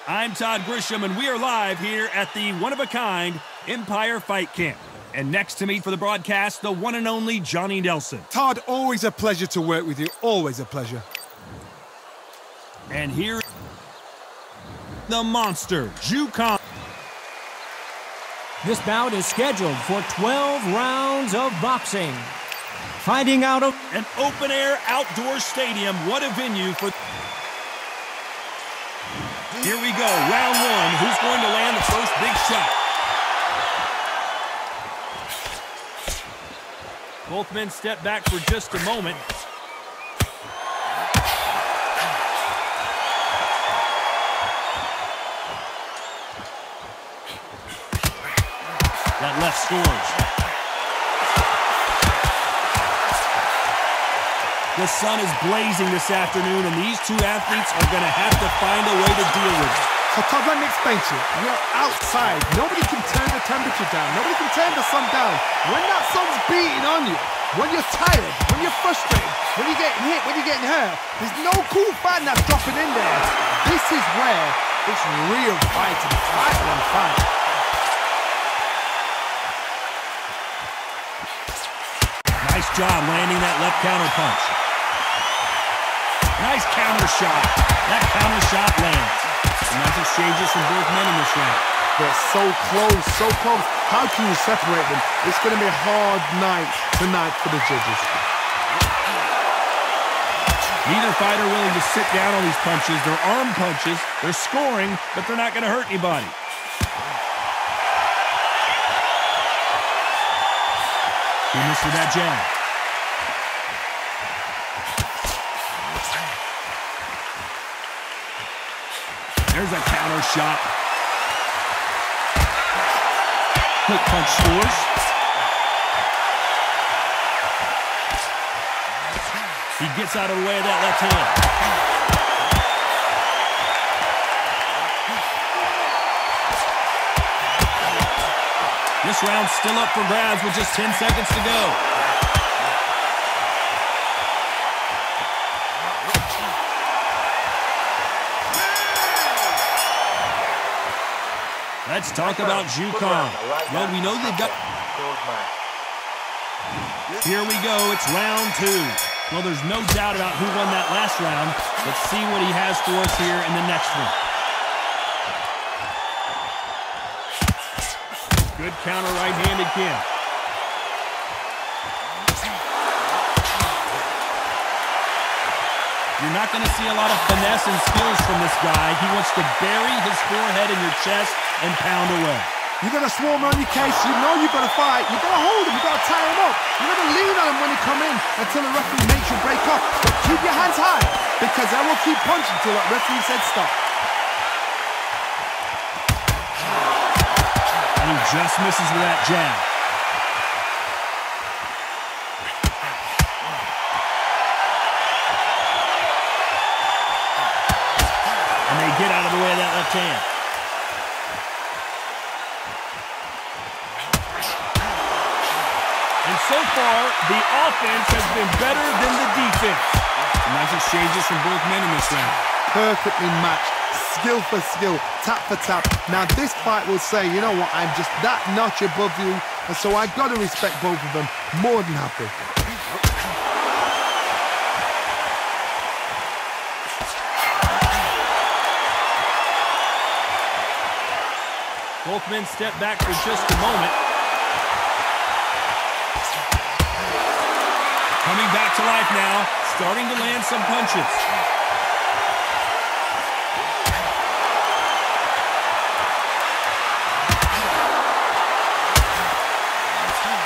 I'm Todd Grisham, and we are live here at the one-of-a-kind Empire Fight Camp. And next to me for the broadcast, the one and only Johnny Nelson. Todd, always a pleasure to work with you. Always a pleasure. And here, the monster, Ju Kong. This bout is scheduled for 12 rounds of boxing. Fighting out of an open-air outdoor stadium. What a venue for... Here we go, round one. Who's going to land the first big shot? Both men step back for just a moment. That left scores. The sun is blazing this afternoon, and these two athletes are going to have to find a way to deal with it. So Todd, let me explain to you. You're outside. Nobody can turn the temperature down. Nobody can turn the sun down. When that sun's beating on you, when you're tired, when you're frustrated, when you're getting hit, when you're getting hurt, there's no cool fighting that's dropping in there. This is where it's real fighting, fight on fight. Nice job landing that left counter punch. Nice counter shot. That counter shot lands. Some nice exchanges from both men in this round. They're so close, so close. How can you separate them? It's going to be a hard night tonight for the judges. Neither fighter willing to sit down on these punches. They're arm punches. They're scoring, but they're not going to hurt anybody. He missed with that jab. There's a counter shot. Quick punch scores. He gets out of the way of that left hand. This round's still up for grabs with just 10 seconds to go. Let's talk about Ju Kong. Well, we know they've got... Here we go, it's round two. Well, there's no doubt about who won that last round. Let's see what he has for us here in the next one. Good counter right hand again. You're not going to see a lot of finesse and skills from this guy. He wants to bury his forehead in your chest and pound away. You've got to swarm on your case. You know you've got to fight. You've got to hold him. You've got to tie him up. You've got to lean on him when he come in until the referee makes you break up. But keep your hands high, because I will keep punching until that referee said stop. And he just misses with that jab. And they get out of the way of that left hand. And so far, the offense has been better than the defense. Some nice exchanges from both men in this round. Perfectly matched, skill for skill, tap for tap. Now this fight will say, you know what, I'm just that notch above you, and so I've got to respect both of them. More than happy. Both men step back for just a moment. Coming back to life now, starting to land some punches.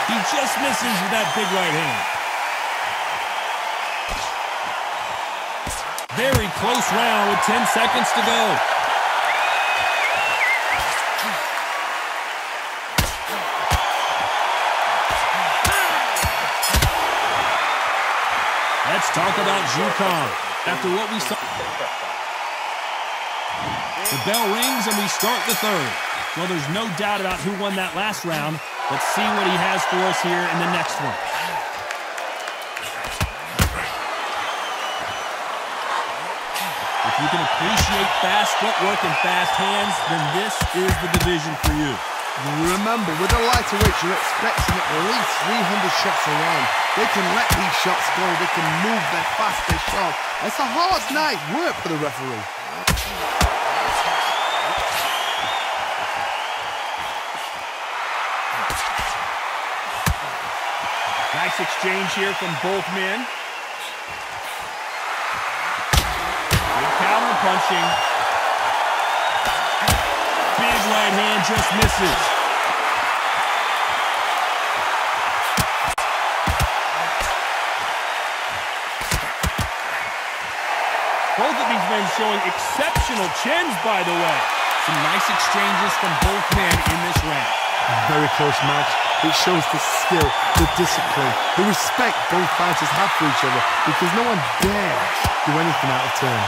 He just misses with that big right hand. Very close round with 10 seconds to go. Let's talk about Ju Kong. After what we saw, the bell rings and we start the third. Well, there's no doubt about who won that last round. Let's see what he has for us here in the next one. If you can appreciate fast footwork and fast hands, then this is the division for you. Remember, with the lighterweight, you're expecting at least 300 shots around. They can let these shots go. They can move their fastest shot. It's a hard night's work for the referee. Nice exchange here from both men. Good counter punching. Big right hand just misses. Both of these men showing exceptional chins, by the way. Some nice exchanges from both men in this round. A very close match. It shows the skill, the discipline, the respect both fighters have for each other, because no one dares do anything out of turn.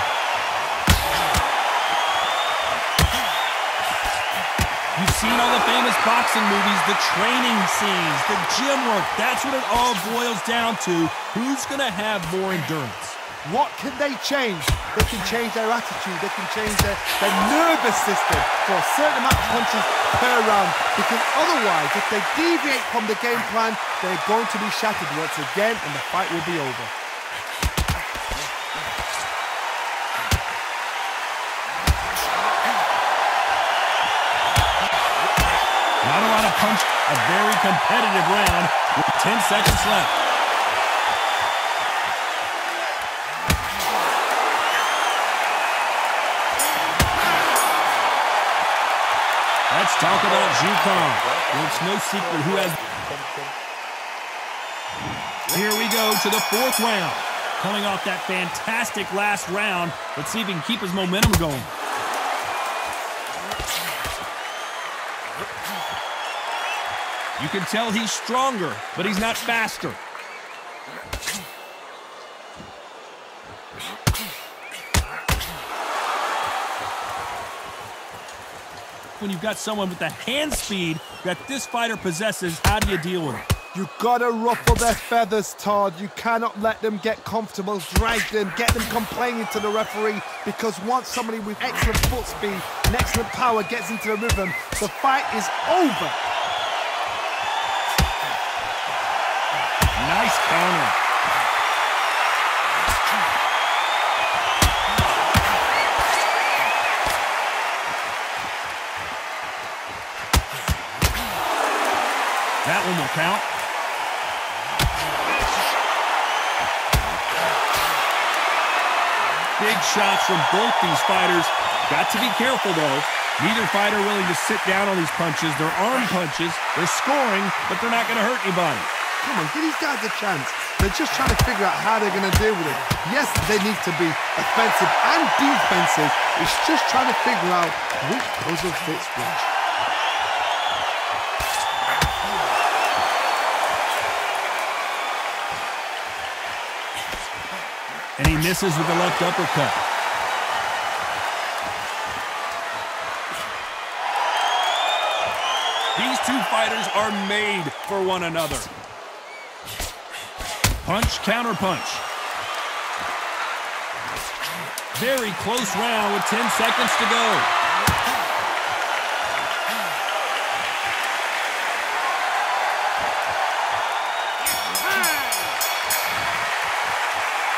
You've seen all the famous boxing movies, the training scenes, the gym work. That's what it all boils down to. Who's going to have more endurance? What can they change? They can change their attitude. They can change their nervous system for a certain amount of punches per round. Because otherwise, if they deviate from the game plan, they're going to be shattered once again and the fight will be over. Not a lot of punch. A very competitive round with 10 seconds left. Let's talk about Zhu Kong. Well, it's no secret who has... Here we go to the fourth round. Coming off that fantastic last round. Let's see if he can keep his momentum going. You can tell he's stronger, but he's not faster. When you've got someone with the hand speed that this fighter possesses, how do you deal with it? You gotta ruffle their feathers, Todd. You cannot let them get comfortable, drag them, get them complaining to the referee, because once somebody with excellent foot speed and excellent power gets into the rhythm, the fight is over. Nice counter. That one will count. Big shots from both these fighters. Got to be careful, though. Neither fighter willing to sit down on these punches. They're arm punches. They're scoring, but they're not going to hurt anybody. Come on, give these guys a chance. They're just trying to figure out how they're going to deal with it. Yes, they need to be offensive and defensive. It's just trying to figure out which puzzle fits which. And he misses with the left uppercut. These two fighters are made for one another. Punch, counter punch. Very close round with 10 seconds to go.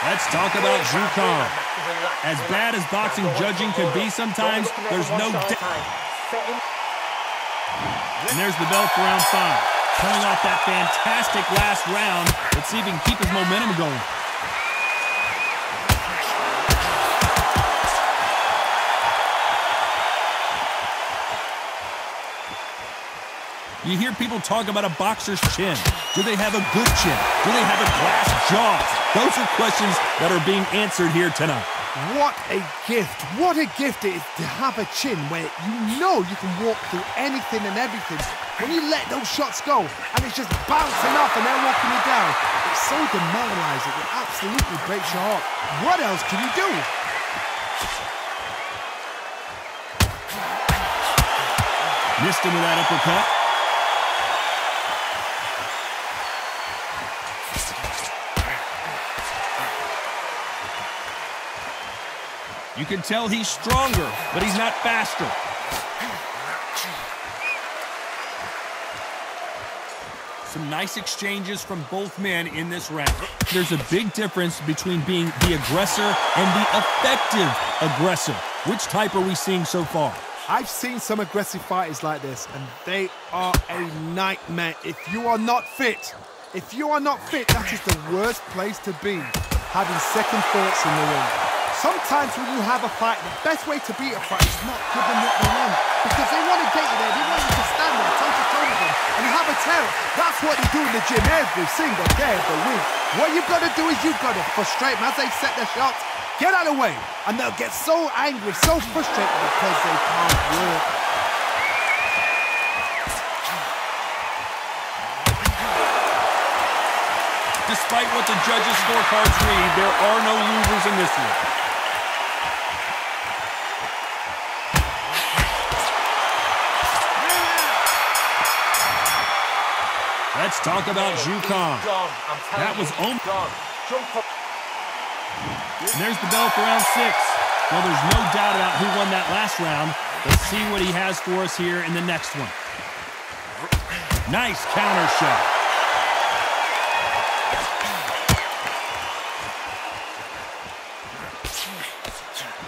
Let's talk about Zhu Kong. As bad as boxing judging can be sometimes, there's no doubt. And there's the bell for round 5. Coming off that fantastic last round, let's see if he can keep his momentum going. You hear people talk about a boxer's chin. Do they have a good chin? Do they have a glass jaw? Those are questions that are being answered here tonight. What a gift. What a gift it is to have a chin where you know you can walk through anything and everything. When you let those shots go and it's just bouncing off and they're walking you down, it's so demoralizing. It absolutely breaks your heart. What else can you do? Missed him with that uppercut. You can tell he's stronger, but he's not faster. Some nice exchanges from both men in this round. There's a big difference between being the aggressor and the effective aggressor. Which type are we seeing so far? I've seen some aggressive fighters like this, and they are a nightmare. If you are not fit, that is the worst place to be, having second thoughts in the ring. Sometimes when you have a fight, the best way to beat a fight is not give them what they want, because they want to get you there, they want you to stand there, toe-to-toe with them, and have a terror. That's what they do in the gym every single day of the week. What you've got to do is you've got to frustrate them as they set their shots, get out of the way, and they'll get so angry, so frustrated because they can't work. Despite what the judges' scorecards read, there are no losers in this one. Let's talk about Zhu Kang. That was and there's the bell for round 6. Well, there's no doubt about who won that last round. Let's see what he has for us here in the next one. Nice counter shot.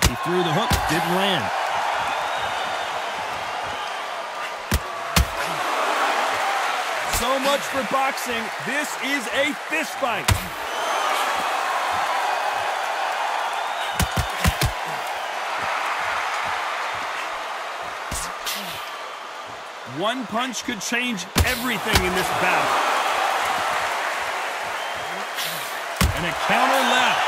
He threw the hook, didn't land. So much for boxing. This is a fist fight. One punch could change everything in this battle. And a counter left.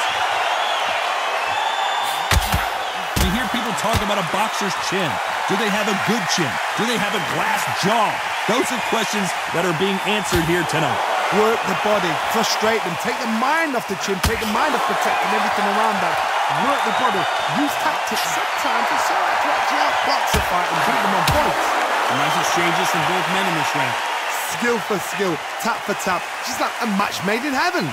You hear people talk about a boxer's chin. Do they have a good chin? Do they have a glass jaw? Those are questions that are being answered here tonight. Work the body, frustrate them, take the mind off the chin, take the mind off protecting everything around that. Work the body, use tactics. Sometimes it's all right to actually outbox a fight and beat them on points. Some nice exchanges from both men in this round. Skill for skill, tap for tap, just like a match made in heaven.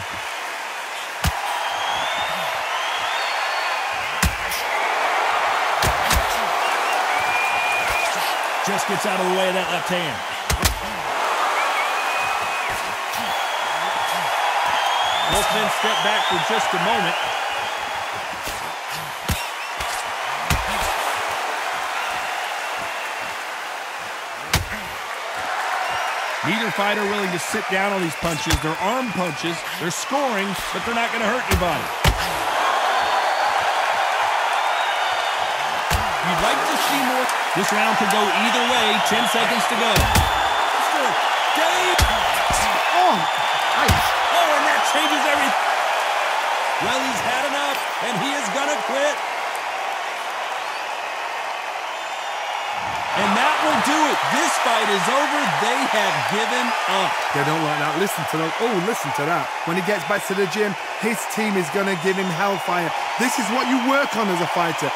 Just gets out of the way of that left hand. Both men step back for just a moment. Neither fighter willing to sit down on these punches. They're arm punches. They're scoring, but they're not going to hurt anybody. You'd like to see more. This round could go either way. 10 seconds to go. Oh, nice. Oh, and that changes everything. Well, he's had enough, and he is going to quit. And that will do it. This fight is over. They have given up. They don't like that. Listen to that. Oh, listen to that. When he gets back to the gym, his team is going to give him hellfire. This is what you work on as a fighter.